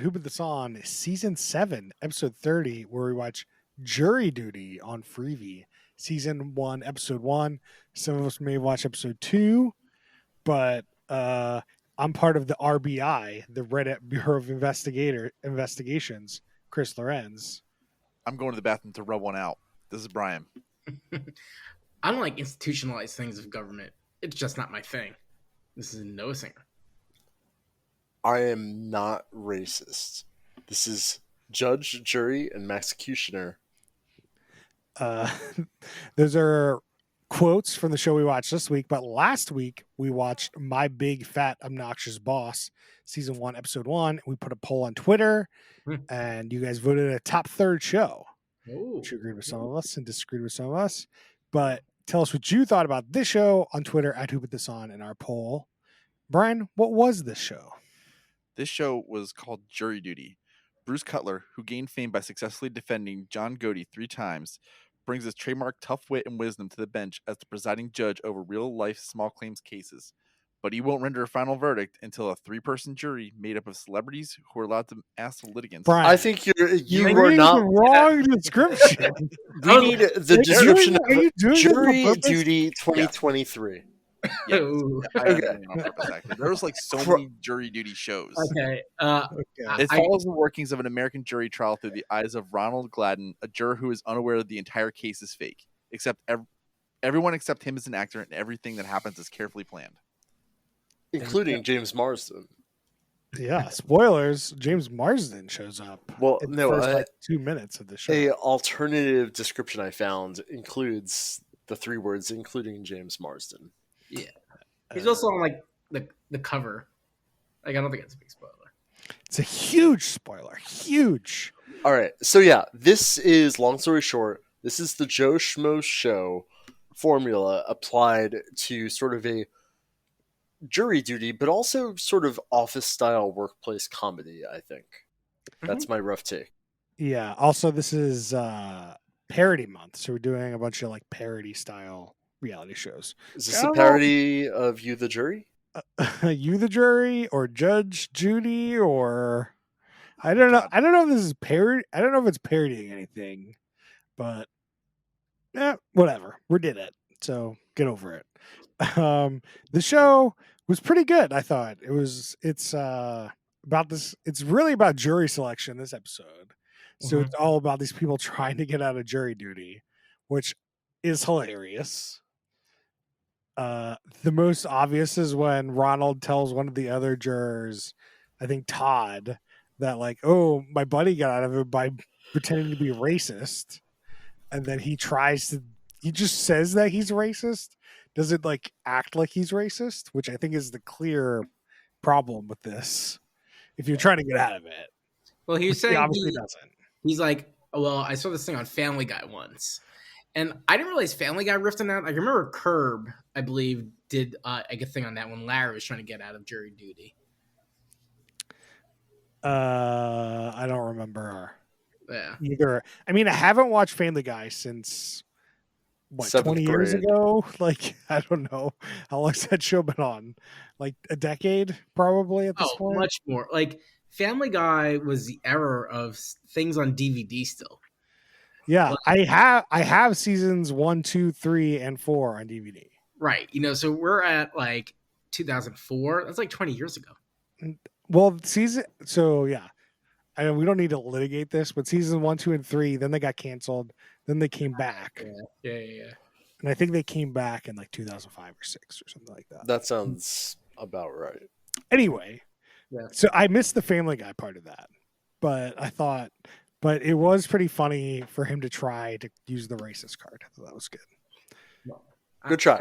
Who Put This On, Season 7, Episode 30, where we watch Jury Duty on Freevee. Season 1, Episode 1. Some of us may watch Episode 2, but I'm part of the RBI, the Reddit Bureau of Investigations, Chris Lorenz. I'm going to the bathroom to rub one out. This is Brian. I don't like institutionalized things of government. It's just not my thing. This is Noah Singer. I am not racist. This is Judge, Jury, and Executioner. Those are quotes from the show we watched this week, but last week we watched My Big Fat Obnoxious Boss, Season 1, Episode 1. We put a poll on Twitter, and you guys voted a top third show, which agreed with some of us and disagreed with some of us. But tell us what you thought about this show on Twitter at Who Put This On in our poll. Brian, what was this show? This show was called Jury Duty. Bruce Cutler, who gained fame by successfully defending John Gotti 3 times, brings his trademark tough wit and wisdom to the bench as the presiding judge over real-life small claims cases. But he won't render a final verdict until a 3-person jury made up of celebrities who are allowed to ask the litigants. Brian, I think you are reading not the wrong description. We need the description Are you doing this on Jury purpose? Duty 2023. Yes. Ooh. There was like so many jury duty shows. Okay. It follows the workings of an American jury trial through the eyes of Ronald Gladden, a juror who is unaware that the entire case is fake. Except everyone except him is an actor, and everything that happens is carefully planned. Including James Marsden. Yeah, spoilers. James Marsden shows up. Well, in the no, first 2 minutes of the show. A alternative description I found includes the 3 words, including James Marsden. Yeah. He's also on like the cover. Like, I don't think it's a big spoiler. It's a huge spoiler. Huge. All right. So yeah, this is, long story short, this is the Joe Schmo Show formula applied to sort of a jury duty, but also sort of office style workplace comedy, I think. That's my rough take. Yeah. Also, this is parody month. So we're doing a bunch of like parody style reality shows. Is this a parody of You the Jury? You the Jury or Judge Judy or I don't know. I don't know if this is parody. I don't know if it's parodying anything, but whatever. We did it. So get over it. The show was pretty good. I thought it's about this. It's really about jury selection this episode. So it's all about these people trying to get out of jury duty, which is hilarious. The most obvious is when Ronald tells one of the other jurors, I think Todd, that like, oh, my buddy got out of it by pretending to be racist. And then he just says that he's racist. Doesn't like act like he's racist, which I think is the clear problem with this. If you're trying to get out of it. Well, he's saying he obviously doesn't. He's like, well, I saw this thing on Family Guy once. And I didn't realize Family Guy riffed on that. Like, I remember Curb, I believe, did a good thing on that when Larry was trying to get out of jury duty. I don't remember either. I mean, I haven't watched Family Guy since 20 years ago. Like, I don't know how long's that show been on. Like a decade, probably at this point. Much more. Like Family Guy was the era of things on DVD still. Yeah, I have seasons 1, 2, 3, and 4 on DVD. Right. So we're at like 2004. That's like 20 years ago. Well, I know we don't need to litigate this, but seasons 1, 2, and 3, then they got canceled. Then they came back. Yeah. And I think they came back in like 2005 or 6 or something like that. That sounds about right. Anyway, so I missed the Family Guy part of that, but it was pretty funny for him to try to use the racist card. So that was good. Good try.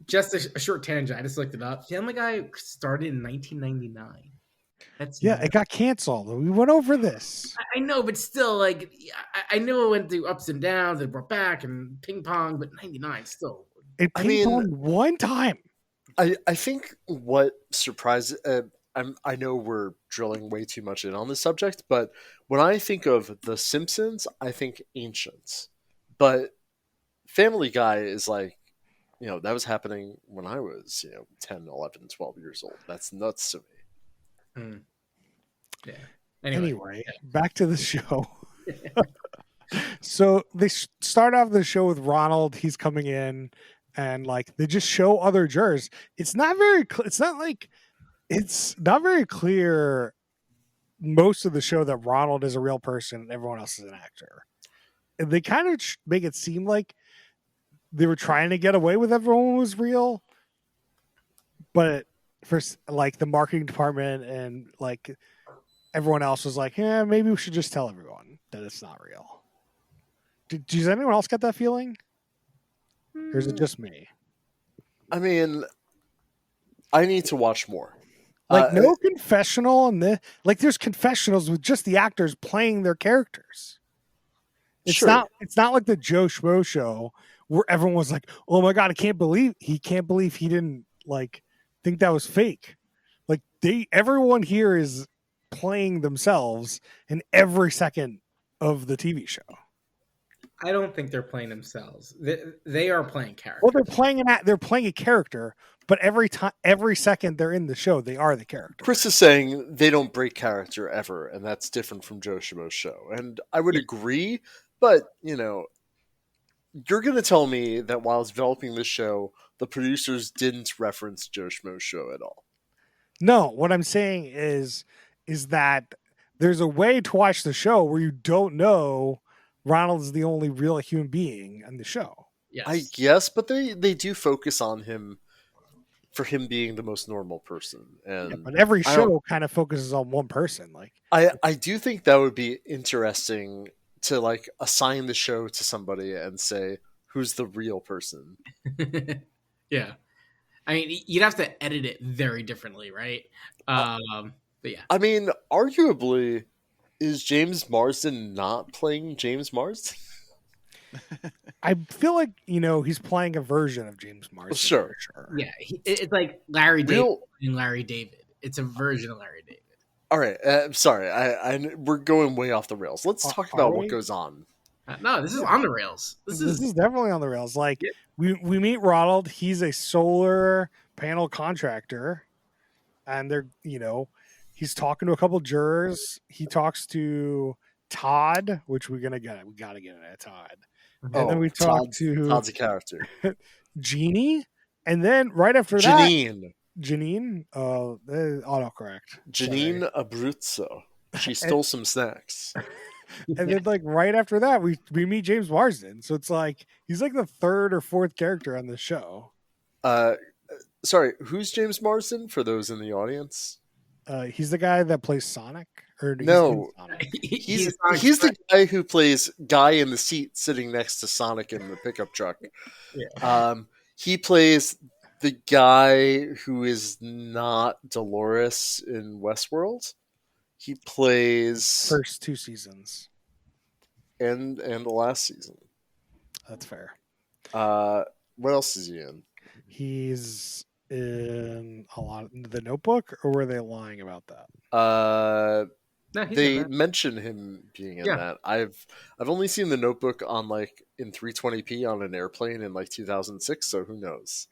Just a short tangent. I just looked it up. Family Guy started in 1999. It got canceled. We went over this. I know, but still, like, I know it went through ups and downs. It brought back and ping pong, but 99 still. It ping-ponged one time. I think what surprised. I know we're drilling way too much in on this subject, but when I think of The Simpsons, I think ancients. But Family Guy is like, that was happening when I was, 10, 11, 12 years old. That's nuts to me. Anyway, back to the show. So they start off the show with Ronald. He's coming in, and like they just show other jurors. It's not very. It's not very clear. Most of the show that Ronald is a real person and everyone else is an actor. And they kind of make it seem like they were trying to get away with everyone was real, but for like the marketing department and like everyone else was like, yeah, maybe we should just tell everyone that it's not real. Does anyone else get that feeling? Or is it just me? I mean, I need to watch more. Like no confessional and there's confessionals with just the actors playing their characters. It's not like the Joe Schmo show where everyone was like, "Oh my god, I can't believe he didn't like think that was fake." Like everyone here is playing themselves in every second of the TV show. I don't think they're playing themselves. They are playing characters. Well, they're playing a character, but every second they're in the show, they are the character. Chris is saying they don't break character ever, and that's different from Joe Schmo's show. And I would agree, but you're going to tell me that while developing this show, the producers didn't reference Joe Schmo's show at all. No, what I'm saying is that there's a way to watch the show where you don't know Ronald is the only real human being in the show. Yes. I guess, but they do focus on him for him being the most normal person. And but every show kind of focuses on one person. Like I do think that would be interesting to like assign the show to somebody and say who's the real person. Yeah. I mean, you'd have to edit it very differently, right? But yeah. I mean, arguably, is James Marsden not playing James Marsden? I feel like he's playing a version of James Marsden. Sure. Yeah, it's like Larry David and Larry David. It's a version of Larry David. All right, I'm sorry, we're going way off the rails. Let's talk about what goes on. No, this is on the rails. This is definitely on the rails. Like we meet Ronald. He's a solar panel contractor, and they're he's talking to a couple jurors. He talks to Todd, which we got to get into Todd. And then we talk to Todd's a character. Jeannie, and then right after Janine, autocorrect. Janine Abruzzo. She stole some snacks. And then like right after that, we meet James Marsden. So it's like he's like the third or fourth character on the show. Sorry, who's James Marsden for those in the audience? He's the guy that plays Sonic. No, he's the guy who plays Guy in the seat sitting next to Sonic in the pickup truck. Yeah. He plays the guy who is not Dolores in Westworld. He plays first two seasons and the last season. That's fair. What else is he in? He's in a lot of The Notebook, or were they lying about that? No, they mention him being in that. I've only seen The Notebook on like in 320p on an airplane in like 2006, so who knows?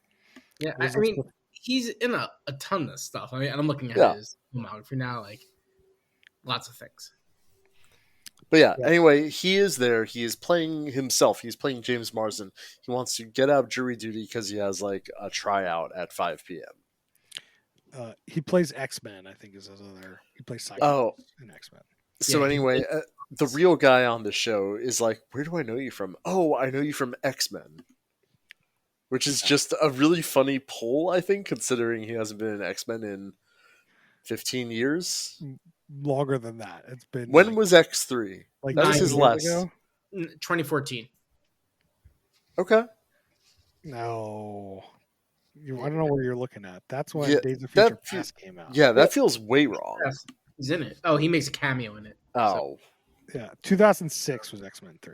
Yeah, I mean, he's in a ton of stuff. I mean, I'm looking at his filmography now, like lots of things. But anyway, he is there. He is playing himself. He's playing James Marsden. He wants to get out of jury duty because he has like a tryout at 5 p.m. He plays X-Men, I think is his other. He plays Cyclops in X-Men. So anyway, the real guy on the show is like, where do I know you from? Oh, I know you from X-Men. Which is just a really funny pull, I think, considering he hasn't been in X-Men in 15 years. Longer than that. It's been. When was X3? Like that was his last. Ago? 2014. Okay. No. I don't know where you're looking at. That's when Days of Future Past came out. Yeah, that feels way wrong. He's in it. Oh, he makes a cameo in it. Oh. So. Yeah. 2006 was X-Men 3.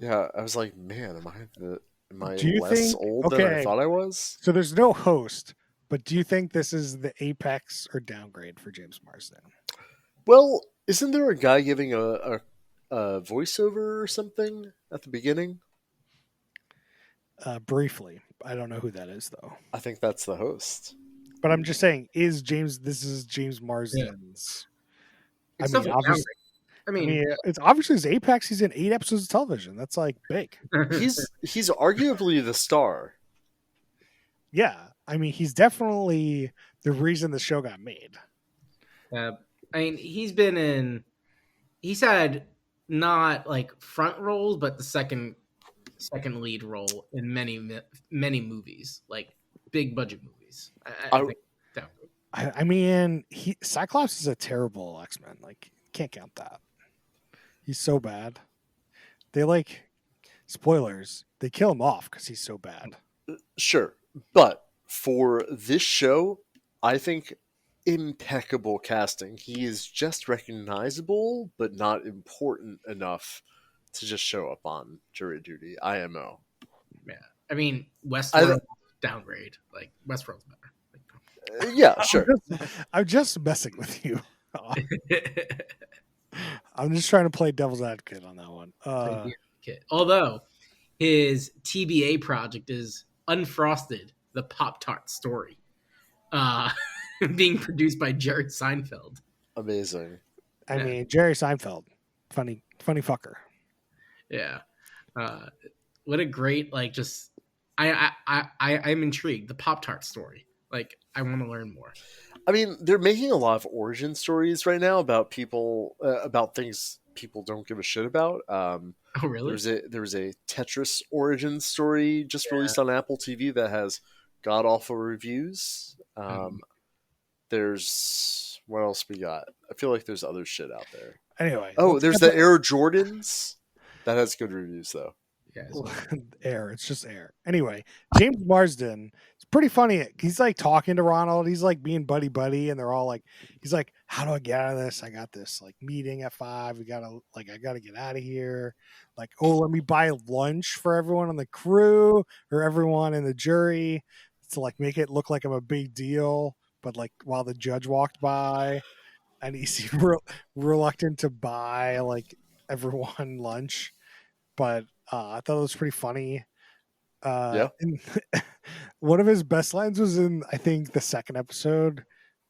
Yeah, I was like, man, am I less old than I thought I was? So there's no host, but do you think this is the apex or downgrade for James Marsden? Well, isn't there a guy giving a voiceover or something at the beginning? Briefly. I don't know who that is, though. I think that's the host. But I'm just saying, this is James Marsden's. It's I mean, definitely obviously, I mean, it's obviously his apex. He's in 8 episodes of television. That's like big. He's arguably the star. Yeah, I mean, he's definitely the reason the show got made. I mean, he's had not like front roles, but the second lead role in many movies, like big budget movies. I think definitely. I mean, Cyclops is a terrible X-Men. Like, can't count that. He's so bad. They spoilers. They kill him off because he's so bad. Sure, but for this show, I think impeccable casting. He is just recognizable, but not important enough to just show up on jury duty. IMO. Yeah, I mean, Westworld downgrade. Like Westworld's better. Yeah, sure. I'm just messing with you. I'm just trying to play devil's advocate on that one. Although his TBA project is Unfrosted, the Pop-Tart story, being produced by Jared Seinfeld. Amazing. I mean, Jerry Seinfeld, funny fucker. Yeah, what a great just. I'm intrigued. The Pop-Tart story. Like, I want to learn more. I mean, they're making a lot of origin stories right now about people, about things people don't give a shit about. Oh, really? There was a Tetris origin story just released on Apple TV that has god awful reviews. There's what else we got? I feel like there's other shit out there. Anyway, there's the Air Jordans that has good reviews though. Yeah, Air. It's just Air. Anyway, James Marsden. It's pretty funny. He's like talking to Ronald. He's like being buddy, and they're all like, he's like, "How do I get out of this? I got this like meeting at 5. I gotta get out of here. Like, oh, let me buy lunch for everyone on the crew or everyone in the jury to like make it look like I'm a big deal." But like while the judge walked by, and he's reluctant to buy like everyone lunch, but. I thought it was pretty funny. And one of his best lines was in, I think, the second episode,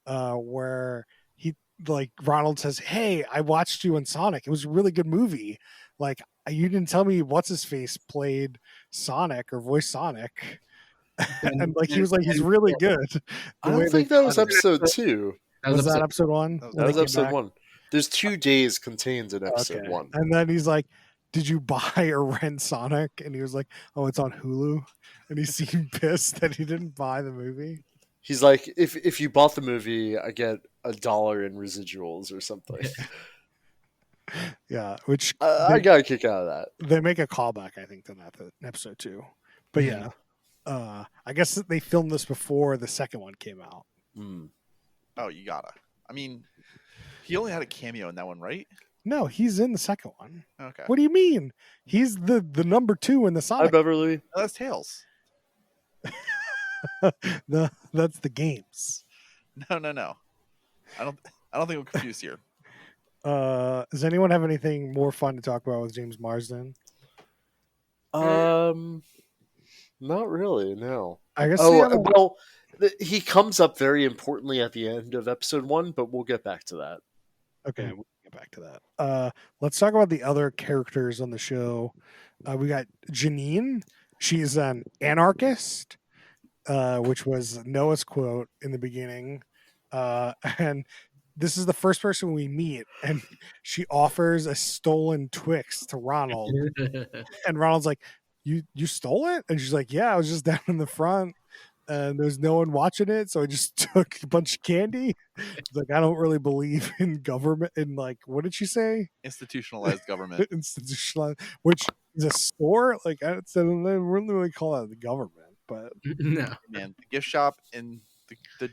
where he like Ronald says, "Hey, I watched you in Sonic. It was a really good movie. Like, you didn't tell me what's his face played Sonic or voiced Sonic." And like he was like, "He's really good." I don't think that was episode 2. Was that episode 1? That was episode 1. There's 2 days contained in episode 1. And then he's like, "Did you buy or rent Sonic?" And he was like, "Oh, it's on Hulu." And he seemed pissed that he didn't buy the movie. He's like, if you bought the movie, I get $1 in residuals or something. Yeah, which I got a kick out of that. They make a callback, I think, to that in episode 2. But yeah, I guess they filmed this before the second one came out. Oh, you gotta. I mean, he only had a cameo in that one, right? No, he's in the second one. Okay. What do you mean? He's the number 2 in the Sonic. Hi, Beverly. Oh, that's Tails. That's the games. No. I don't think I'm confused here. Does anyone have anything more fun to talk about with James Marsden? Not really. No. I guess. Well, he comes up very importantly at the end of episode 1, but we'll get back to that. Okay, we'll get back to that. Let's talk about the other characters on the show. We got Janine. She's an anarchist, which was Noah's quote in the beginning. And this is the first person we meet, and she offers a stolen Twix to Ronald. And Ronald's like, You stole it? And she's like, "Yeah, I was just down in the front. And there's no one watching it, so I just took a bunch of candy." It's like, I don't really believe in government. In like, what did she say? Institutionalized government. Institutionalized, which is a store. Like, I don't really call that the government, but no, man, the gift shop in the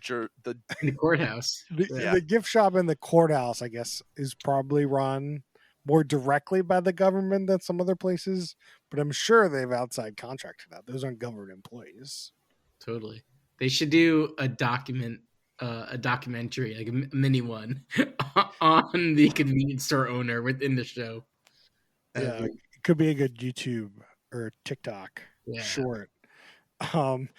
in the courthouse. The gift shop in the courthouse, I guess, is probably run more directly by the government than some other places. But I'm sure they have outside contract for that. Those aren't government employees. Totally. They should do a documentary, like a mini one, on the convenience store owner within the show. Yeah, it could be a good YouTube or TikTok short. Then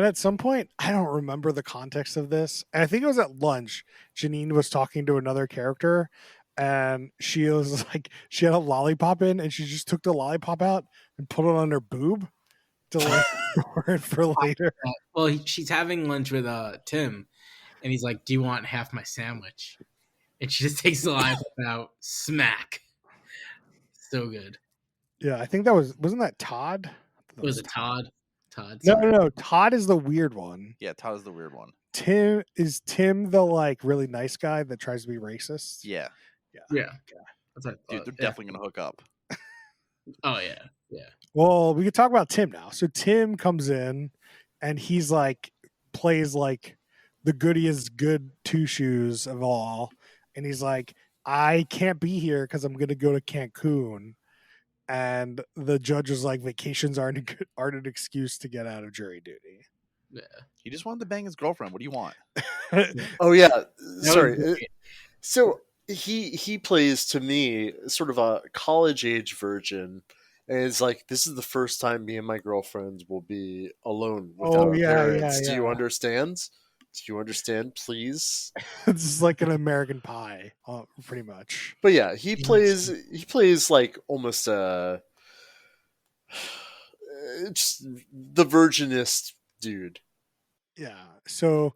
at some point, I don't remember the context of this. I think it was at lunch. Janine was talking to another character, and she was like, she had a lollipop in, and she just took the lollipop out and put it on her boob to like store it for later. Well, she's having lunch with Tim, and he's like, "Do you want half my sandwich?" And she just takes the lollipop out, smack. So good. Yeah, I think wasn't that Todd? Was it Todd? Todd. No, Sorry. no. Todd is the weird one. Yeah, Todd is the weird one. Tim the like really nice guy that tries to be racist. Yeah. Yeah. That's what I Dude, thought. they're definitely gonna hook up. Oh yeah. Yeah. Well, we could talk about Tim now. So Tim comes in, and he's like plays like the goodiest good two shoes of all, and he's like, I can't be here because I'm gonna go to Cancun. And the judge was like, vacations aren't an excuse to get out of jury duty. Yeah. He just wanted to bang his girlfriend. What do you want? Oh yeah, That was sorry. great. So he plays to me sort of a college age version, and it's like, this is the first time me and my girlfriend will be alone without our parents. Do you yeah. understand? Do you understand, please? This is like an American Pie, pretty much. But yeah, he plays like almost just the virginist dude. Yeah. So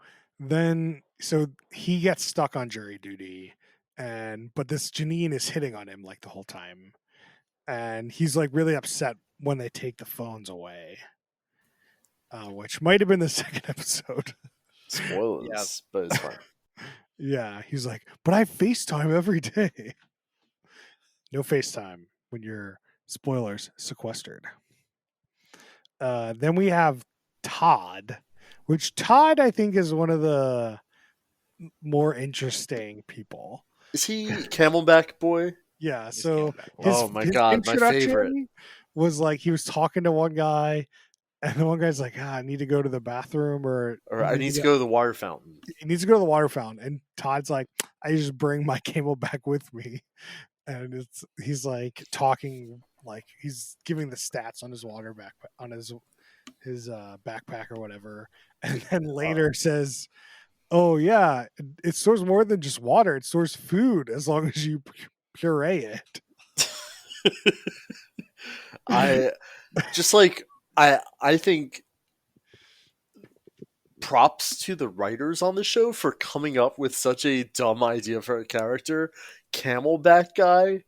he gets stuck on jury duty, but this Janine is hitting on him like the whole time, and he's like really upset when they take the phones away, which might have been the second episode. Spoilers, Yeah. but it's fine. Yeah, he's like, but I FaceTime every day. No FaceTime when you're, spoilers, sequestered. Then we have Todd, which Todd I think is one of the more interesting people. Is he Camelback Boy? Yeah, He's so Camelback. Oh my God, my introduction favorite. was like he was talking to one guy, and the one guy's like, I need to go to the bathroom, or I need to go to the water fountain. he needs to go to the water fountain. And Todd's like, I just bring my Camelback with me. And he's like talking, like he's giving the stats on his water backpack, on his backpack or whatever. And then later says, oh yeah, it stores more than just water. It stores food as long as you puree it. I just like I think props to the writers on the show for coming up with such a dumb idea for a character, Camelback guy.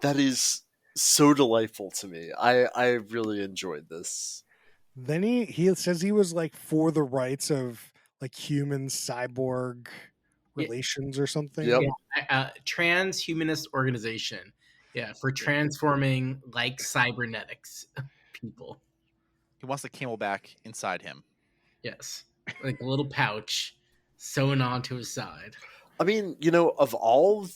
That is so delightful to me. I really enjoyed this. Then he says he was like for the rights of like human cyborg relations or something. Yep. Yeah. Transhumanist organization. Yeah, for transforming like cybernetics people. He wants the Camelback inside him. Yes, like a little pouch sewn onto his side. I mean, of all,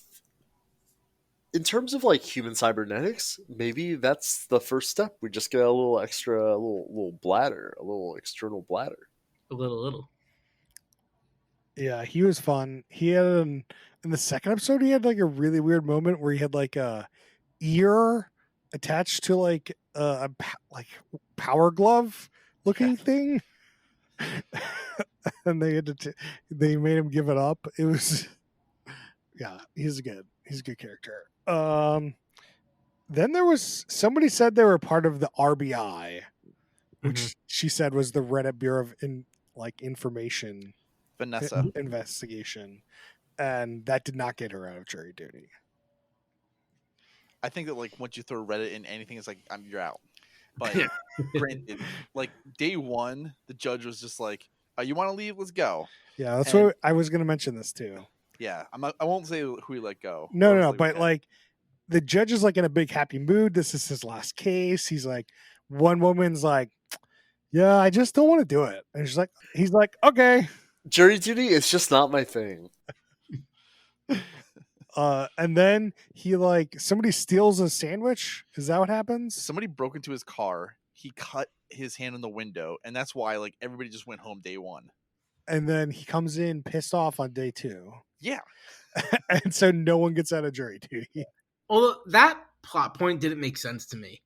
in terms of like human cybernetics, maybe that's the first step. We just get a little extra, a little bladder, a little external bladder. A little. Yeah, he was fun. He had in the second episode, he had like a really weird moment where he had like a ear attached to like a power glove looking thing, and they had to they made him give it up. It was he's a good character. Then there was somebody said they were part of the RBI, which she said was the Reddit Bureau of Information Vanessa. Investigation, and that did not get her out of jury duty. I think that like once you throw Reddit in anything, it's like you're out. But granted, like day one, the judge was just like, "Oh, you want to leave? Let's go." Yeah, that's what I was going to mention this too. Yeah, I won't say who he let go. No, but like the judge is like in a big happy mood. This is his last case. He's like, one woman's like, "Yeah, I just don't want to do it," and he's like, "Okay." Jury duty is just not my thing. And then he somebody steals a sandwich. Is that what happens? Somebody broke into his car. He cut his hand in the window, and that's why like everybody just went home day one. And then he comes in pissed off on day two. Yeah. And so no one gets out of jury duty. Although that plot point didn't make sense to me.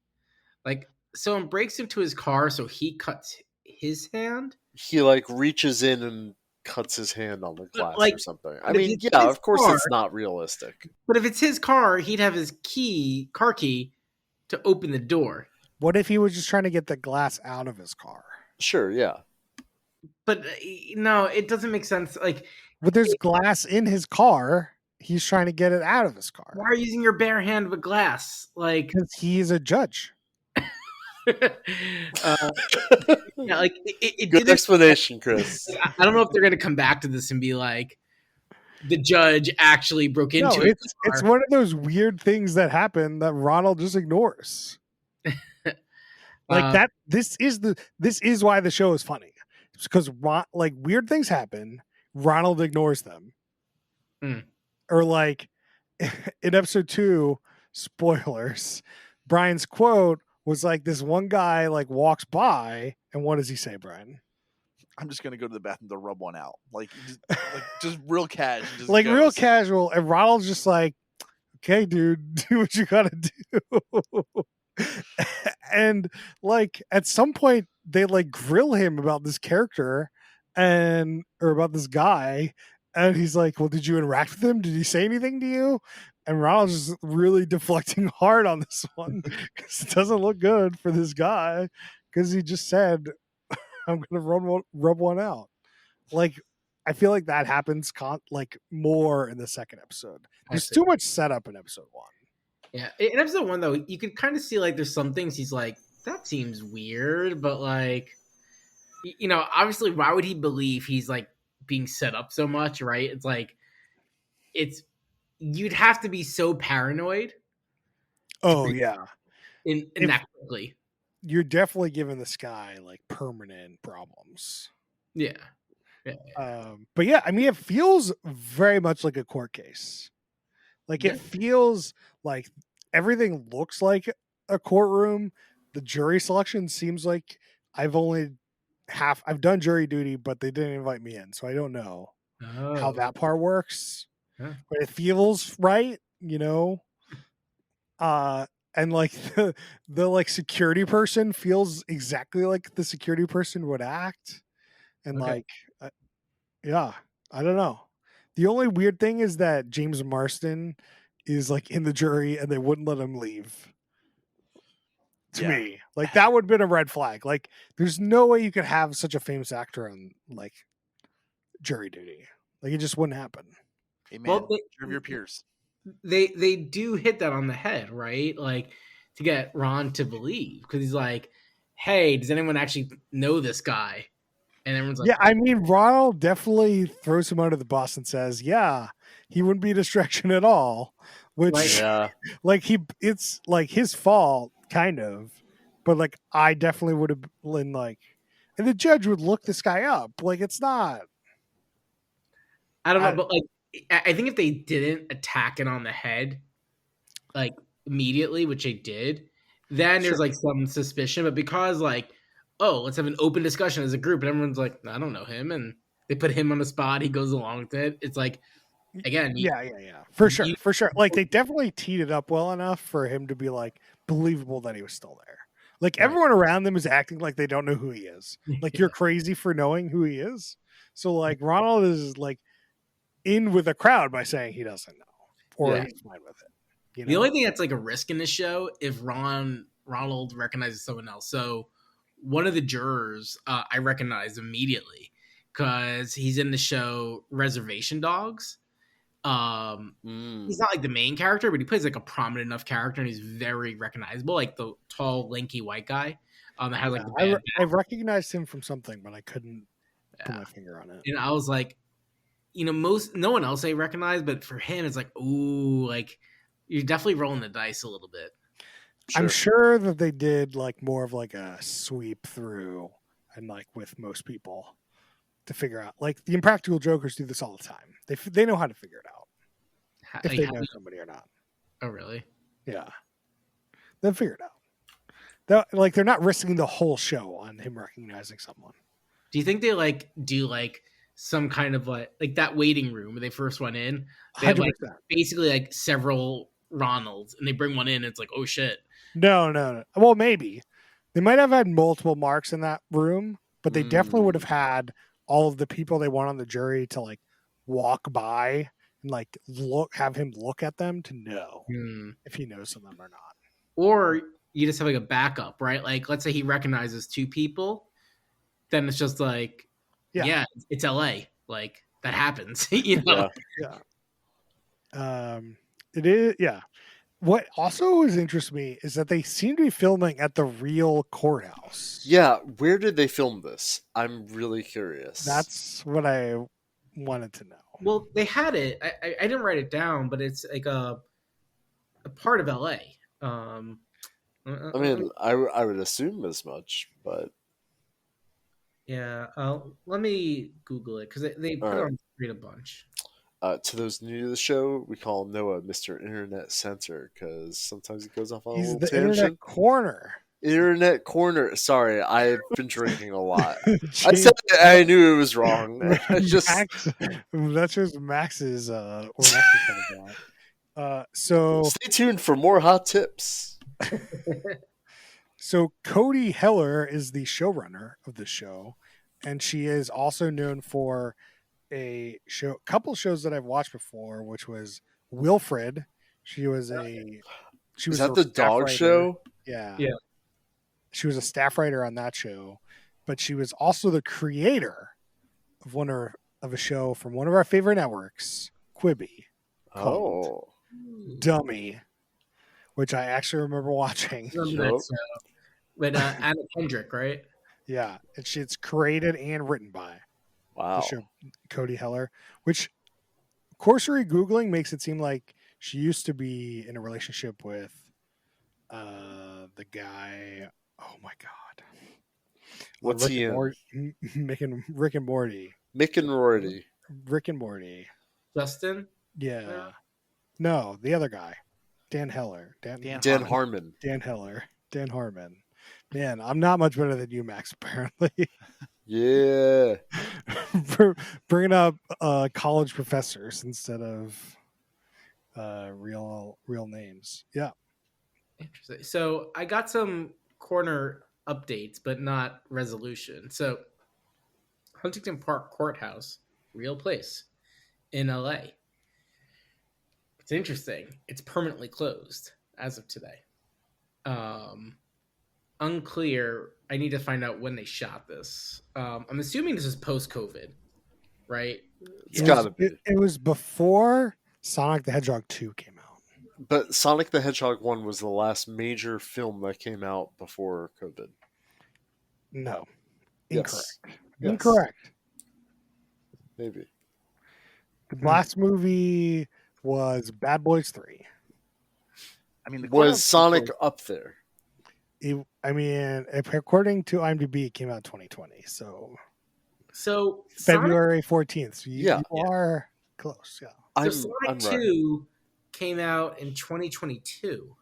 Like, someone breaks into his car, so he cuts his hand. He like reaches in and cuts his hand on the glass like, or something. I but if mean, it's yeah, his of course car- it's not realistic. But if it's his car, he'd have his car key to open the door. What if he was just trying to get the glass out of his car? Sure, yeah. But no, it doesn't make sense. Like, But there's glass in his car. He's trying to get it out of his car. why are you using your bare hand with glass? Like, Because he's a judge. yeah, like it Good didn't. explanation, Chris. I don't know if they're gonna come back to this and be like, the judge actually broke into No, it's one of those weird things that happen that Ronald just ignores. Like that. This is why the show is funny. It's because like weird things happen. Ronald ignores them. Or like in episode 2, spoilers, Brian's quote was like, this one guy like walks by, and what does he say, Brian? I'm just gonna go to the bathroom to rub one out, like just real casual, like real casual. And Ronald's just like, okay, dude, do what you gotta do. And like at some point they like grill him about this character or about this guy, and he's like, well, did you interact with him? Did he say anything to you? And Ronald's just really deflecting hard on this one because it doesn't look good for this guy because he just said, I'm gonna rub one out. Like, I feel like that happens like more in the second episode. There's too much setup in episode 1. Yeah, in episode 1 though, you can kind of see like there's some things he's like, that seems weird, but like, you know, obviously, why would he believe he's like being set up so much, right? It's like, you'd have to be so paranoid. Oh yeah, in that quickly. You're definitely giving this guy like permanent problems. Yeah. But yeah, I mean, it feels very much like a court case. Like it feels like everything looks like a courtroom. The jury selection seems like I've done jury duty, but they didn't invite me in, so I don't know how that part works. Yeah. But it feels right, you know. And like the like security person feels exactly like the security person would act, and like, yeah, I don't know. The only weird thing is that James Marsden is like in the jury and they wouldn't let him leave. To me, like that would have been a red flag. Like, there's no way you could have such a famous actor on like jury duty. Like, it just wouldn't happen. Hey man, serve your peers. They do hit that on the head, right? Like, to get Ron to believe, because he's like, "Hey, does anyone actually know this guy?" And everyone's like, "Yeah." I mean, Ronald definitely throws him under the bus and says, "Yeah, he wouldn't be a distraction at all." Which, like, it's like his fault, kind of. But like, I definitely would have been like, and the judge would look this guy up. Like, it's not. I don't know, but like, I think if they didn't attack it on the head, like immediately, which they did, then there's like some suspicion. But because like, oh, let's have an open discussion as a group, and everyone's like, I don't know him, and they put him on the spot, he goes along with it. It's like, again, for sure. Like, they definitely teed it up well enough for him to be like believable that he was still there. Like, everyone around them is acting like they don't know who he is. Like, you're crazy for knowing who he is. So like, Ronald is like in with the crowd by saying he doesn't know, or he's fine with it. You know? The only thing that's like a risk in this show, if Ronald recognizes someone else. So one of the jurors I recognize immediately because he's in the show Reservation Dogs. He's not like the main character, but he plays like a prominent enough character, and he's very recognizable, like the tall, lanky white guy that has like. I recognized him from something, but I couldn't put my finger on it. And I was like, you know, no one else I recognize, but for him, it's like, ooh, like you're definitely rolling the dice a little bit. I'm sure that they did like more of like a sweep through, and like with most people to figure out. Like, the Impractical Jokers do this all the time. They know how to figure it out if they know somebody or not. Oh, really? Yeah, they'll figure it out. They're not risking the whole show on him recognizing someone. Do you think they like do like some kind of like that waiting room when they first went in? They have like basically like several Ronalds, and they bring one in, and it's like, oh shit. No. Well, maybe they might have had multiple marks in that room, but they definitely would have had all of the people they want on the jury to like walk by and like have him look at them to know if he knows some of them or not. Or you just have like a backup, right? Like, let's say he recognizes 2 people, then it's just like, yeah it's LA. Like, that happens, you know? Yeah. It is, yeah. What also always interests me is that they seem to be filming at the real courthouse. Yeah, where did they film this? I'm really curious. That's what I wanted to know. Well, they had it. I didn't write it down, but it's like a part of LA. I mean, I would assume as much, but yeah. Let me Google it because they put it on the screen a bunch. To those new to the show, we call Noah Mr. Internet Center because sometimes he goes off on a little tangent. Internet corner. Internet corner. Sorry, I've been drinking a lot. I said I knew it was wrong. I just that's just Max's or Max's so stay tuned for more hot tips. So Cody Heller is the showrunner of the show, and she is also known for a couple shows that I've watched before, which was Wilfred. She was Is that the dog writer. show? Yeah. She was a staff writer on that show, but she was also the creator of a show from one of our favorite networks, Quibi, called Dummy, which I actually remember watching. With Anna Kendrick, right? Yeah, it's created and written by the show Cody Heller, which cursory Googling makes it seem like she used to be in a relationship with the guy. Oh my god, what's he in? Rick and Morty. Mick and Rorty. Rick and Morty. Justin? Yeah. No, the other guy. Dan Heller. Dan Harmon. Dan Heller. Dan Harmon. Man, I'm not much better than you, Max, apparently. Yeah. Bringing up college professors instead of real names. Yeah. Interesting. So I got some corner updates, but not resolution. So Huntington Park Courthouse, real place in LA. It's interesting. It's permanently closed as of today. Unclear. I need to find out when they shot this. I'm assuming this is post-COVID, right? It's gotta be. It was before Sonic the Hedgehog 2 came out. But Sonic the Hedgehog 1 was the last major film that came out before COVID. No. Incorrect. Yes. Incorrect. Maybe. The last movie was Bad Boys 3. I mean, was Sonic up there? According to IMDb, it came out in 2020. So February 14th. So you are close. Yeah. Sonic 2 came out in 2022.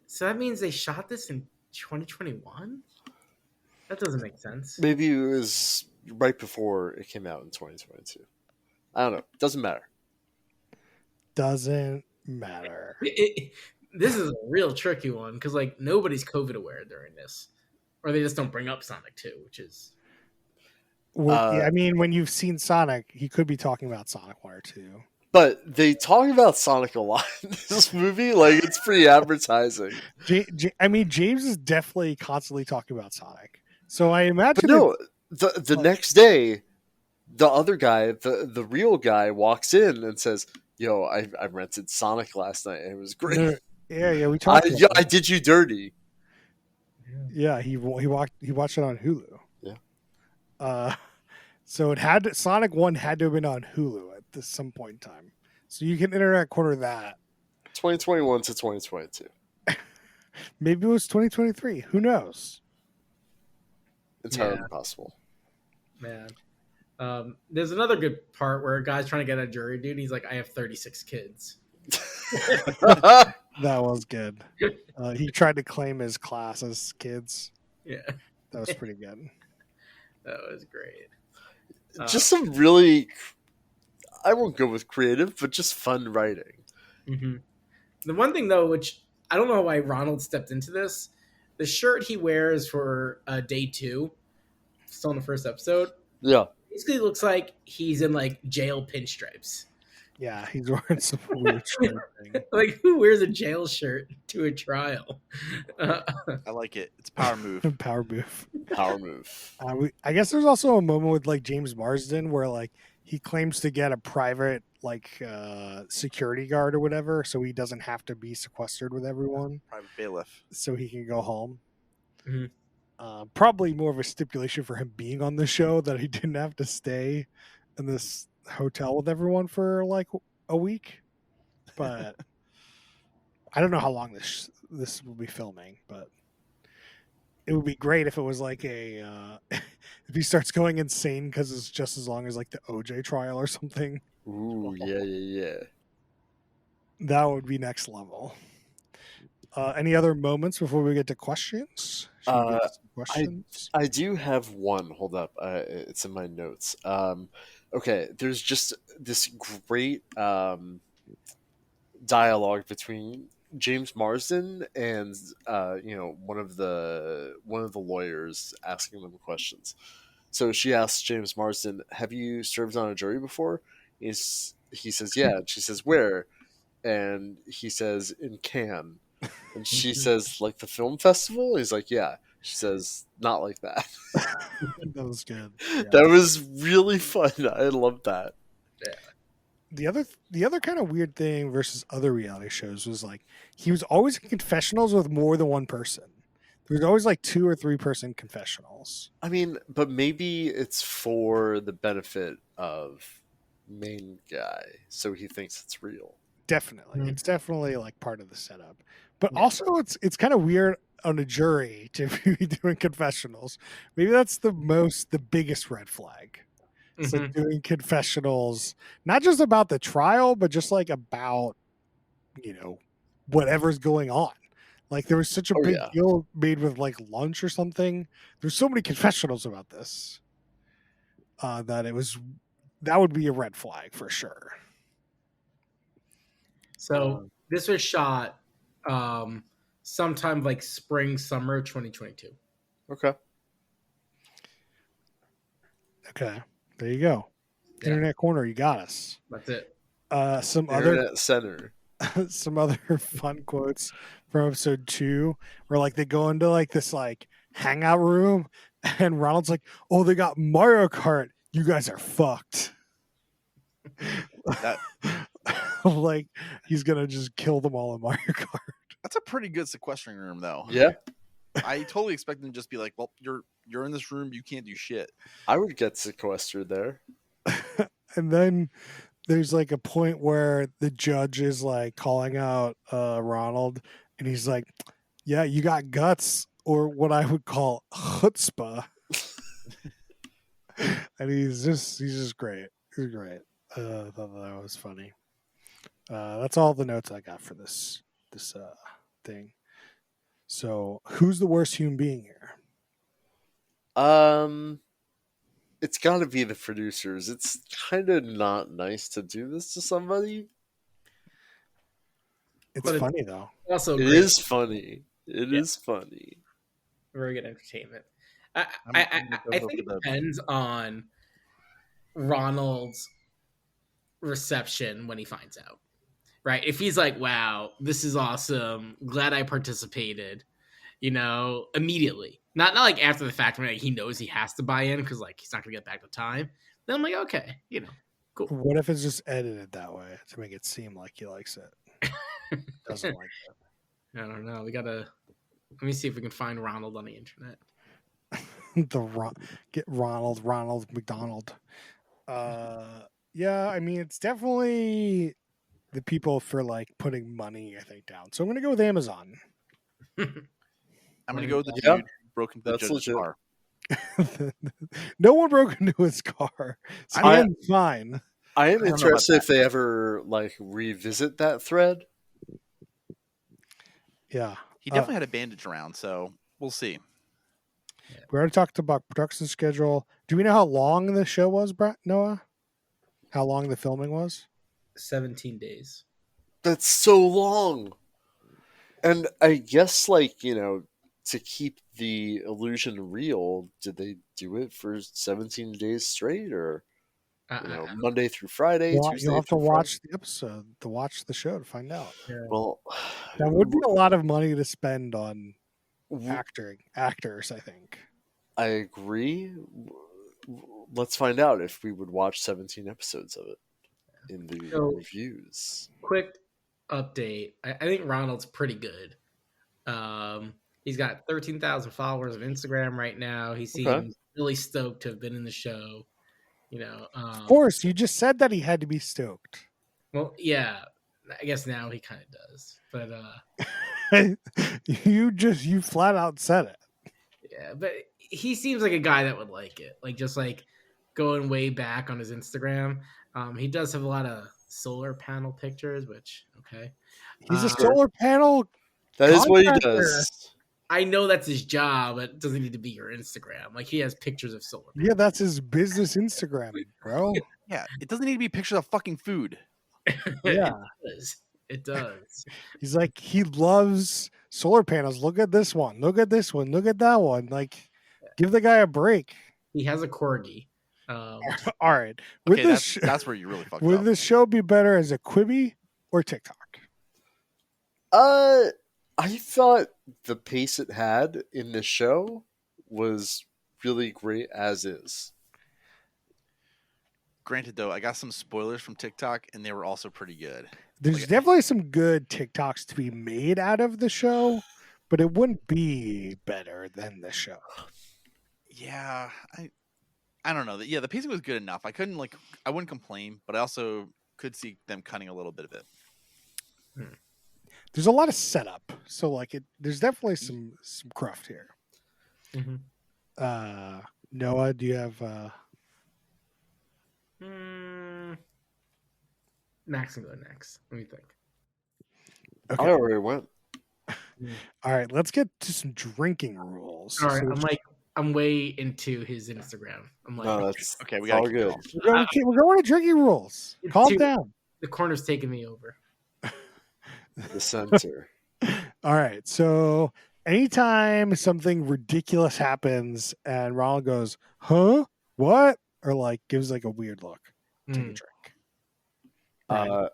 So that means they shot this in 2021? That doesn't make sense. Maybe it was right before it came out in 2022. I don't know. Doesn't matter. Doesn't matter. This is a real tricky one because like nobody's COVID aware during this, or they just don't bring up Sonic 2, which is. I mean, when you've seen Sonic, he could be talking about Sonic 1 or 2. But they talk about Sonic a lot in this movie. Like, it's pretty advertising. James is definitely constantly talking about Sonic. So I imagine. But no, the next day, the other guy, the real guy, walks in and says, "Yo, I rented Sonic last night and it was great." No, yeah, we talked. I did you dirty. Yeah, he watched it on Hulu. Yeah. So Sonic 1 had to have been on Hulu at some point in time. So you can internet corner that. 2021 to 2022. Maybe it was 2023. Who knows? Entirely possible. Man. There's another good part where a guy's trying to get a jury duty. He's like, I have 36 kids. That was good. He tried to claim his class as kids. Yeah. That was pretty good. That was great. Just some really, I won't go with creative, but just fun writing. Mm-hmm. The one thing, though, which I don't know why Ronald stepped into this, the shirt he wears for day 2 saw in the first episode. Yeah. Basically, looks like he's in like jail pinstripes. Yeah, he's wearing some weird shirt thing. Like, who wears a jail shirt to a trial? I like it. It's a power move. Power move. Power move. I guess there's also a moment with like James Marsden where like he claims to get a private like security guard or whatever, so he doesn't have to be sequestered with everyone, Private bailiff. so he can go home. Mhm. Probably more of a stipulation for him being on the show that he didn't have to stay in this hotel with everyone for like a week. But I don't know how long this will be filming, but it would be great if it was like a if he starts going insane because it's just as long as like the OJ trial or something. Ooh, yeah. That would be next level. Any other moments before we get to questions? Should we get to some questions? I do have one. Hold up. It's in my notes. Okay, there's just this great dialogue between James Marsden and one of the lawyers asking them questions. So she asks James Marsden, "Have you served on a jury before?" He says, "Yeah." And she says, "Where?" And he says, "In Cannes." And she says, "Like the film festival?" He's like, "Yeah." She says, "Not like that." That was good. That was really fun. I love that. The other kind of weird thing versus other reality shows was like he was always in confessionals with more than one person. There was always like 2 or 3 person confessionals. I mean, but maybe it's for the benefit of main guy, so he thinks it's real. Definitely. Mhm. It's definitely like part of the setup. But also it's kind of weird on a jury to be doing confessionals. Maybe that's the biggest red flag. It's like doing confessionals, not just about the trial, but just like about, whatever's going on. Like there was such a big deal made with like lunch or something. There's so many confessionals about this that would be a red flag for sure. So this was shot sometime like spring, summer 2022. Okay. There you go. Yeah. Internet corner, you got us. That's it. Some Internet center. some other fun quotes from episode 2 where like they go into like this like hangout room and Ronald's like, "Oh, they got Mario Kart. You guys are fucked." Like he's gonna just kill them all in Mario Kart. That's a pretty good sequestering room, though. Yeah. I totally expect them to just be like, "Well, you're in this room. You can't do shit." I would get sequestered there. And then there's like a point where the judge is like calling out Ronald, and he's like, "Yeah, you got guts, or what I would call chutzpah." And he's just great. He's great. I thought that was funny. That's all the notes I got for this thing. So, who's the worst human being here? It's got to be the producers. It's kind of not nice to do this to somebody. It's funny though. Also, it is funny. It is funny. Very good entertainment. I think it depends on Ronald's reception when he finds out. Right? If he's like, "Wow, this is awesome. Glad I participated," immediately. Not like after the fact when he knows he has to buy in because like he's not gonna get back the time. Then I'm like, okay, cool. What if it's just edited that way to make it seem like he likes it? Doesn't like it. I don't know. Let me see if we can find Ronald on the internet. Get Ronald McDonald. Yeah, I mean it's definitely the people for like putting money, I think, down. So I'm gonna go with Amazon. I'm gonna go with the dude who broke into the judge's car. No one broke into his car. So I'm fine. I am interested if they ever like revisit that thread. Yeah. He definitely had a bandage around, so we'll see. We already talked about production schedule. Do we know how long the show was, Noah? How long the filming was? 17 days. That's so long. And I guess, like, to keep the illusion real, did they do it for 17 days straight, or Monday through Friday, Well, you'll Tuesday have to through Friday? watch the episode to watch the show to find out. Well, That would be a lot of money to spend on w- actors, I think. I agree. Let's find out if we would watch 17 episodes of it in the So- reviews. Quick update. I think Ronald's pretty good. He's got 13,000 followers on Instagram right now. He seems really stoked to have been in the show. Of course, you just said that he had to be stoked. Well, yeah, I guess now he kind of does. But you flat out said it. yeah, but he seems like a guy that would like it. Like just like going way back on his Instagram. He does have a lot of solar panel pictures, which okay. He's a solar panel. That is what he contractor. does. I know that's his job, but it doesn't need to be your Instagram. Like he has pictures of solar panels. Yeah, that's his business Instagram, bro. Yeah, it doesn't need to be pictures of fucking food. Yeah. It does. He's like, he loves solar panels. Look at this one. Look at this one. Look at that one. Like, give the guy a break. He has a corgi. All right. Would Okay, this that's where you really fucked would up. this show be better as a Quibi or TikTok? I thought the pace it had in this show was really great as is. Granted, though, I got some spoilers from TikTok, and they were also pretty good. There's Like- definitely some good TikToks to be made out of the show, but it wouldn't be better than the show. Yeah, I don't know. Yeah, the pacing was good enough. I wouldn't complain, but I also could see them cutting a little bit of it. There's a lot of setup, so like there's definitely some cruft here. Mhm. Noah, do you have Max can go next. Let me think. okay. I already went. All right, let's get to some drinking rules. All right, So I'm way into his Instagram. I'm like, No, that's Okay, we it's all got good. we're going to drinking rules. Calm Dude. down. the corner's taking me over. The center. All right, so anytime something ridiculous happens and Ronald goes, "Huh? What?" or like gives like a weird look, take a Mm. drink. Brian, Uh,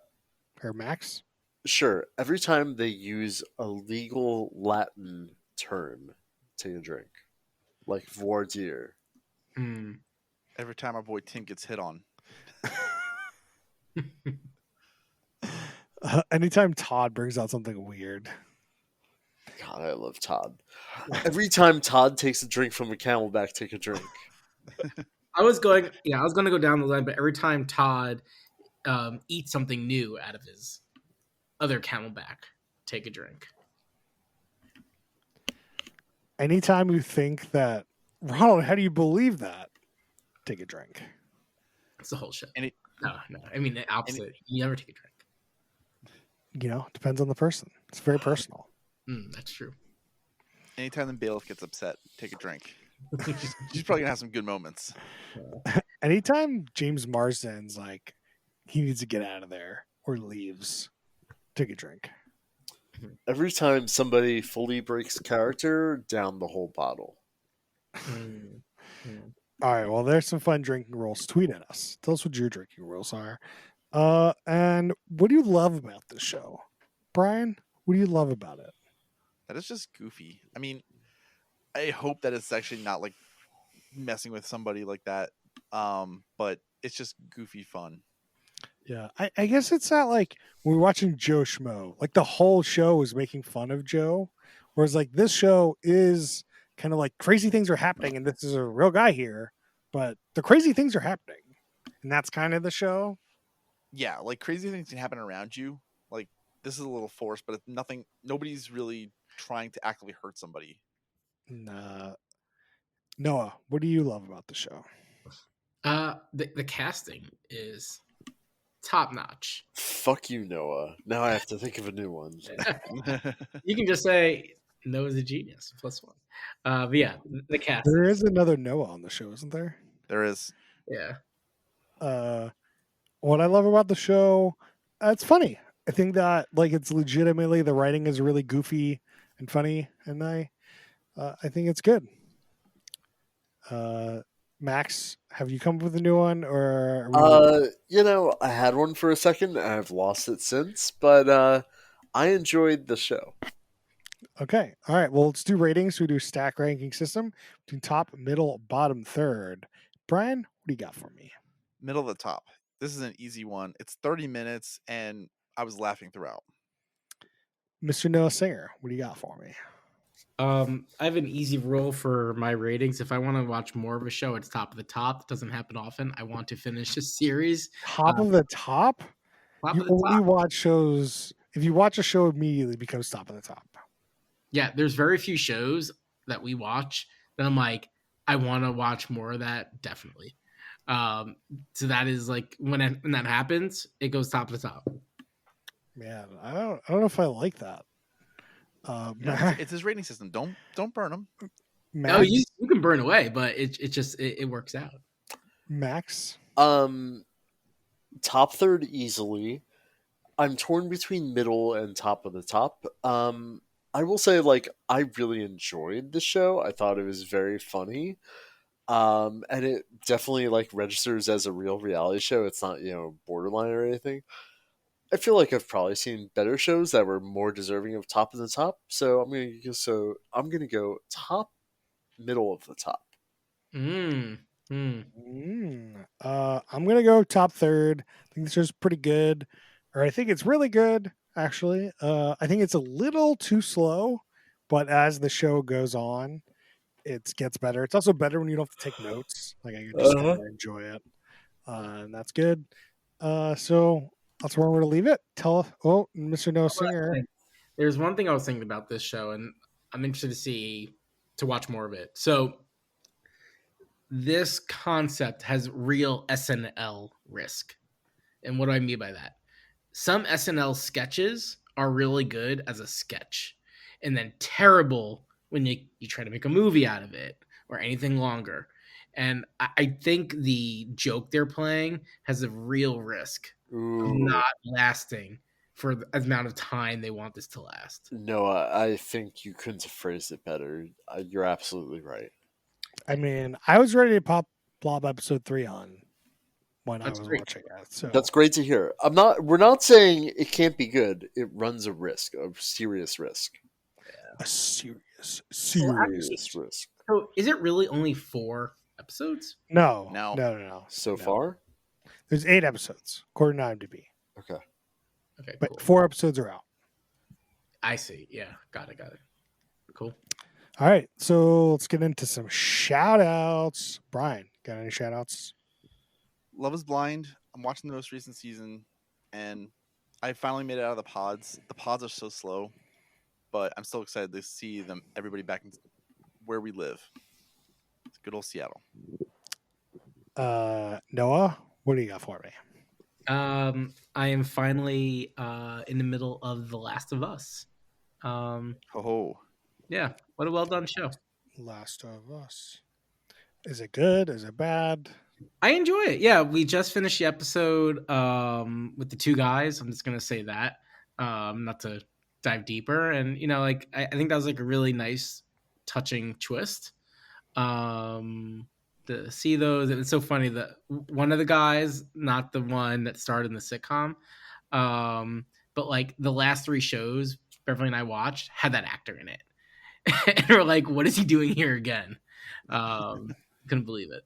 or Max? sure. Every time they use a legal Latin term, take a drink. Like voir dire. Mm. Every time our boy Tim gets hit on. Anytime Todd brings out something weird. God, I love Todd. Every time Todd takes a drink from a Camelback, take a drink. I was going to go down the line, but every time Todd eats something new out of his other Camelback, take a drink. Anytime you think that, Ronald, how do you believe that? Take a drink. It's the whole show. And No. I mean the opposite. You never take a drink. You know, depends on the person. It's very personal. That's true. Anytime the bailiff gets upset, take a drink. She's probably gonna have some good moments. Anytime James Marsden's like, he needs to get out of there or leaves, take a drink. Every time somebody fully breaks character, down the whole bottle. Mm. All right, well, there's some fun drinking rules. Tweet at us. Tell us what your drinking rules are. And what do you love about this show? Brian, what do you love about it? That is just goofy. I mean, I hope that it's actually not like messing with somebody like that. But it's just goofy fun. Yeah, I guess it's not like when we're watching Joe Schmo. Like the whole show is making fun of Joe, whereas like this show is kind of like crazy things are happening, and this is a real guy here, but the crazy things are happening, and that's kind of the show. Yeah, like crazy things can happen around you. Like this is a little forced, but it's nothing. Nobody's really trying to actively hurt somebody. Noah, what do you love about the show? The casting is top notch. Fuck you, Noah. Now I have to think of a new one. You can just say Noah's a genius +1. But yeah, the cast. There is another Noah on the show, isn't there? There is. Yeah. What I love about the show, it's funny. I think that like it's legitimately the writing is really goofy and funny, and I think it's good. Max, have you come up with a new one, or are we I had one for a second, and I've lost it since, but I enjoyed the show. okay? All right. Well, let's do ratings. We do stack ranking system between top, middle, bottom, third. Brian, what do you got for me? Middle of the top. This is an easy one. It's 30 minutes, and I was laughing throughout. Mr. Noah Singer, what do you got for me? I have an easy rule for my ratings. If I want to watch more of a show, it's top of the top. It doesn't happen often. I want to finish a series. Top of the top? Top You of the only top. watch shows if you watch a show immediately, it becomes top of the top. Yeah, there's very few shows that we watch that I'm like, I want to watch more of that. Definitely. So that is like when that happens, it goes top of the top. Man, I don't know if I like that. It's his rating system. Don't burn him. Max, No, you can burn away, but it works out. Max. Top third easily. I'm torn between middle and top of the top. I will say, like, I really enjoyed the show. I thought it was very funny. And it definitely like registers as a real reality show. It's not, borderline or anything. I feel like I've probably seen better shows that were more deserving of top of the top. So I'm gonna go top, middle of the top. I'm gonna go top third. I think this is pretty good, or I think it's really good. Actually, I think it's a little too slow, but as the show goes on, it gets better. It's also better when you don't have to take notes. Like I can just kind of enjoy it, and that's good. So that's where we're gonna leave it. Mr. No Singer. There's one thing I was thinking about this show, and I'm interested to watch more of it. So this concept has real SNL risk. And what do I mean by that? Some SNL sketches are really good as a sketch, and then terrible when you try to make a movie out of it or anything longer. And I think the joke they're playing has a real risk of not lasting for the amount of time they want this to last. Noah, I think you couldn't have phrased it better. You're absolutely right. I mean, I was ready to pop Blob episode 3 on when I was watching it. So that's great to hear. We're not saying it can't be good. It runs a serious risk. A serious risk. So is it really only 4 episodes? No. So far? There's 8 episodes, according to IMDb. Okay, but cool. 4 episodes are out. I see. Yeah, got it. Cool. All right, so let's get into some shout outs. Brian, got any shout outs? Love is Blind. I'm watching the most recent season, and I finally made it out of the pods. The pods are so slow, but I'm still excited to see everybody back in where we live. It's good old Seattle. Noah, what do you got for me? I am finally in the middle of The Last of Us. Yeah, what a well done show. Last of Us. Is it good? Is it bad? I enjoy it. Yeah, we just finished the episode with the 2 guys. I'm just gonna say that, not to dive deeper. And I think that was like a really nice, touching twist. To see those, and it's so funny that one of the guys, not the one that starred in the sitcom, but like the last 3 shows Beverly and I watched had that actor in it. And we're like, what is he doing here again? Couldn't believe it.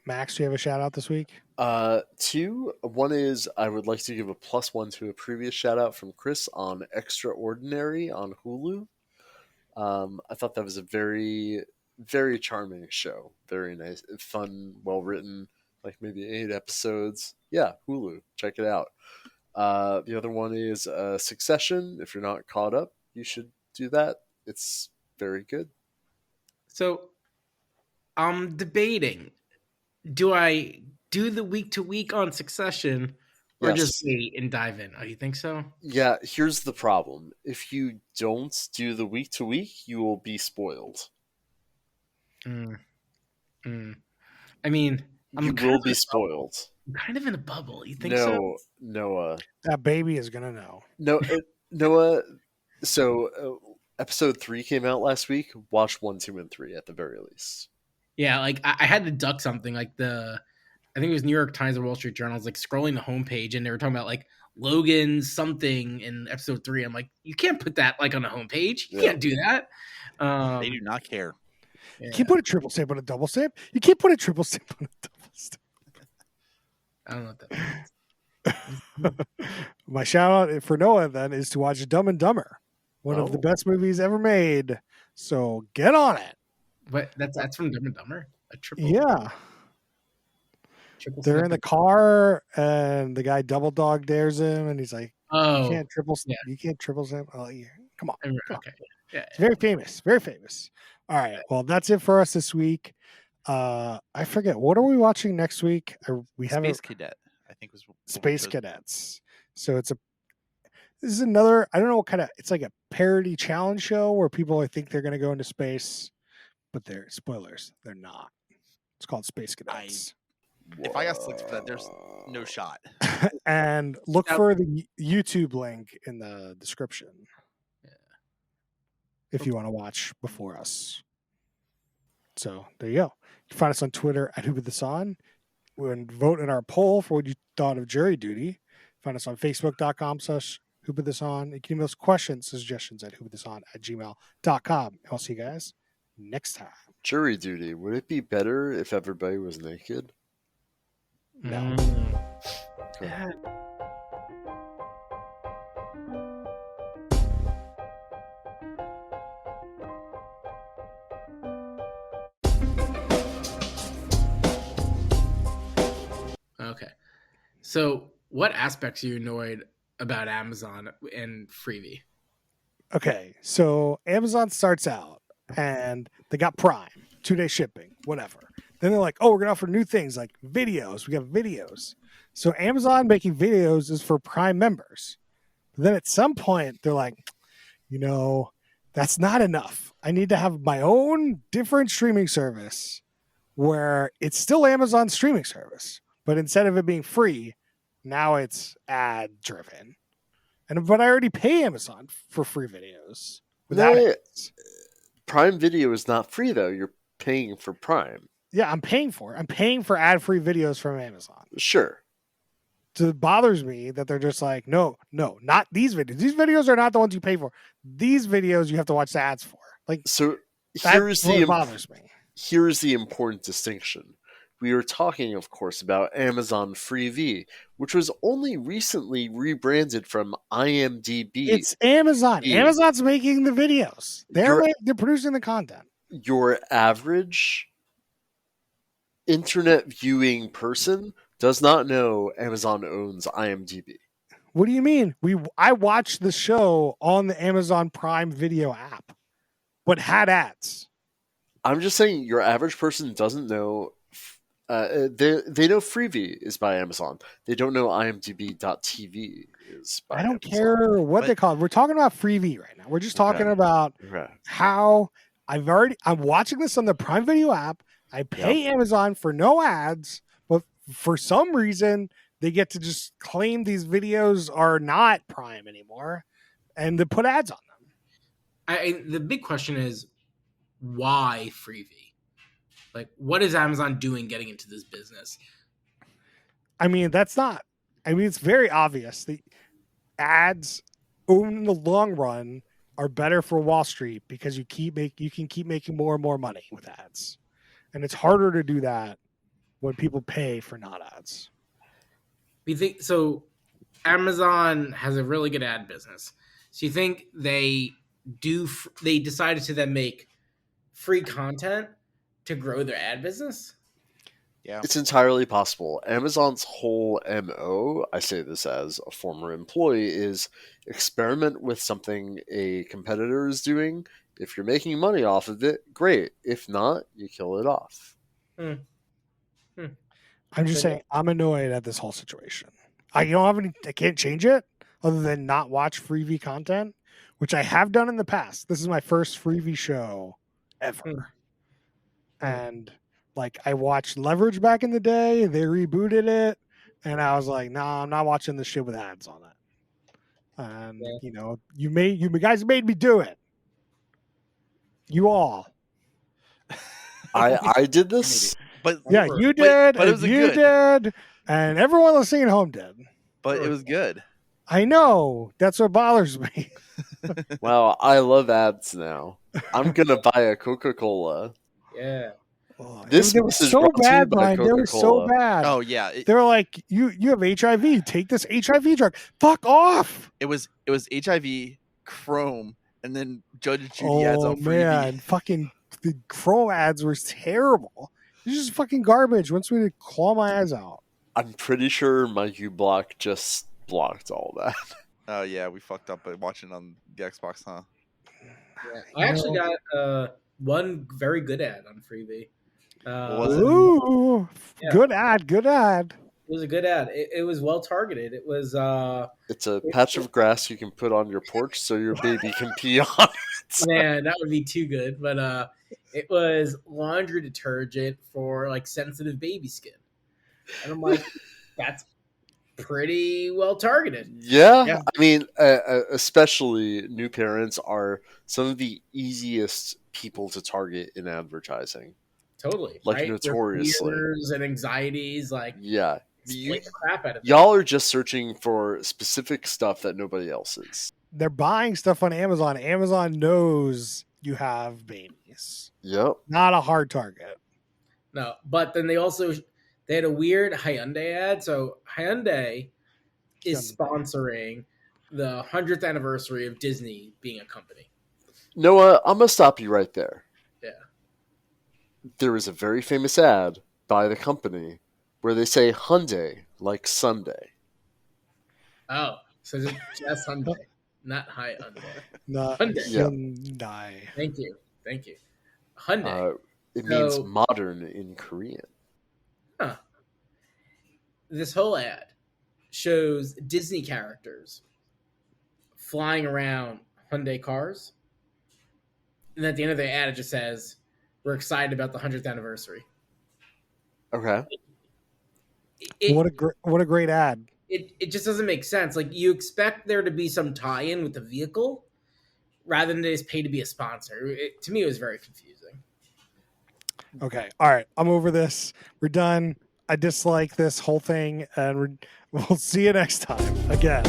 Max, do you have a shout out this week? 2. One is I would like to give a +1 to a previous shout out from Chris on Extraordinary on Hulu. I thought that was a very, very charming show. Very nice, fun, well written, like maybe 8 episodes. Yeah, Hulu. Check it out. The other one is Succession. If you're not caught up, you should do that. It's very good. So I'm debating, do I do the week to week on Succession or just wait and dive in? Oh, you think so? Yeah, here's the problem. If you don't do the week to week, you will be spoiled. I mean, you will be spoiled. I'm kind of in a bubble. You think so? Noah. That baby is going to know. No, Noah. So Episode 3 came out last week. Watch 1, 2, and 3 at the very least. Yeah, like I had to duck something like I think it was New York Times or Wall Street Journal. I was like scrolling the homepage and they were talking about like Logan something in episode 3. I'm like, you can't put that like on the homepage. You can't do that. They do not care. You can't put a triple stamp on a double stamp. You can't put a triple stamp on a double stamp. I don't know what that means. My shout out for Noah then is to watch Dumb and Dumber, one of the best movies ever made. So get on it. But that's from Dumb and Dumber. A triple. Yeah. They're in the car and the guy double dog dares him and he's like, you can't triple stamp. Oh, yeah. Come on. Okay. Yeah. It's very famous. Very famous. All right. Well, that's it for us this week. I forget. What are we watching next week? We have Space Cadet, I think was Space Cadets. So this is another, I don't know what kind of, it's like a parody challenge show where people think they're going to go into space, but they're spoilers. They're not. It's called Space Cadets. If I got selected for that, there's no shot. And look for the YouTube link in the description. If you want to watch before us. So there you go. You can find us on Twitter at WhoPutThisOn. And vote in our poll for what you thought of Jury Duty. Find us on Facebook.com/WhoPutThisOn. You can email us questions, suggestions at WhoPutThisOn@gmail.com. I'll see you guys next time. Jury Duty. Would it be better if everybody was naked? No. Okay. Okay. So what aspects are you annoyed about Amazon and Freevee? Okay, so Amazon starts out and they got Prime, 2-day shipping, whatever. Then they're like, oh, we're going to offer new things like videos. We got videos. So Amazon making videos is for Prime members. But then at some point, they're like, that's not enough. I need to have my own different streaming service where it's still Amazon's streaming service. But instead of it being free, now it's ad driven. But I already pay Amazon for free videos without ads. Prime Video is not free though. You're paying for Prime. Yeah, I'm paying for it. I'm paying for ad-free videos from Amazon. Sure. So it bothers me that they're just like, no, not these videos. These videos are not the ones you pay for. These videos you have to watch the ads for. Like, so bothers me. Here's the important distinction. We are talking, of course, about Amazon Freevee, which was only recently rebranded from IMDb. It's Amazon. Amazon's making the videos. They're producing the content. Your average internet viewing person does not know Amazon owns IMDb. What do you mean? I watched the show on the Amazon Prime Video app, but had ads. I'm just saying your average person doesn't know. They know Freevee is by Amazon. They don't know IMDb.tv is by Amazon. I don't care what they call it. We're talking about Freevee right now. We're just talking about how I'm watching this on the Prime Video app. I pay Amazon for no ads, but for some reason they get to just claim these videos are not Prime anymore and to put ads on them. The big question is, why Freevee? Like, what is Amazon doing getting into this business? It's very obvious. The ads in the long run are better for Wall Street because you can keep making more and more money with ads. And it's harder to do that when people pay for not ads. You think so? Amazon has a really good ad business. So you think they decided to then make free content to grow their ad business? Yeah. It's entirely possible. Amazon's whole MO, I say this as a former employee, is experiment with something a competitor is doing. If you're making money off of it, great. If not, you kill it off. I'm just saying, I'm annoyed at this whole situation. I can't change it other than not watch Freevee content, which I have done in the past. This is my first Freevee show ever. And I watched Leverage back in the day. They rebooted it. And I was like, nah, I'm not watching this shit with ads on it. And, you guys made me do it. You all. I did this. But Yeah, Sure. you did. but it was and you good. did. And everyone listening at home did. But it was good. I know. That's what bothers me. Wow, I love ads now. I'm gonna buy a Coca-Cola. Yeah. This they were message so brought to you bad, by Brian. They were so Coca-Cola. bad. Oh yeah, They're like, you have HIV. Take this HIV drug. Fuck off. it was HIV, Chrome, and then Judge Judy ads Oh on Freevee. man, fucking the Chrome ads were terrible. It's just fucking garbage. Wants me to claw my eyes out. I'm pretty sure my uBlock just blocked all that. Oh yeah, we fucked up by watching on the Xbox, huh? Yeah. I actually got one very good ad on Freevee. What was it? Ooh, Yeah. good ad, good ad. It was a good ad. It was well targeted. It was It's a patch of grass you can put on your porch so your baby can pee on it. man, that would be too good. But it was laundry detergent for like sensitive baby skin. And I'm like, that's pretty well targeted. Yeah. I mean, especially new parents are some of the easiest people to target in advertising. Totally. Like, right? notoriously. Their fears and anxieties, like Yeah. exploit the crap out of them. Y'all are just searching for specific stuff that nobody else is. They're buying stuff on Amazon. Amazon knows you have babies. Yep. Not a hard target. No, but then they had a weird Hyundai ad. So Hyundai is sponsoring the 100th anniversary of Disney being a company. Noah, I'm going to stop you right there. Yeah. There is a very famous ad by the company where they say Hyundai like Sunday. Oh, so it's just Hyundai, not Hyundai. Not Hyundai. Yeah. Hyundai. Thank you. Hyundai. It means So- modern in Korean. This whole ad shows Disney characters flying around Hyundai cars. And at the end of the ad, it just says, "We're excited about the 100th anniversary." Okay. What a great ad. It just doesn't make sense. Like, you expect there to be some tie-in with the vehicle rather than just pay to be a sponsor. To me, it was very confusing. Okay. All right. I'm over this. We're done. I dislike this whole thing, and we'll see you next time again.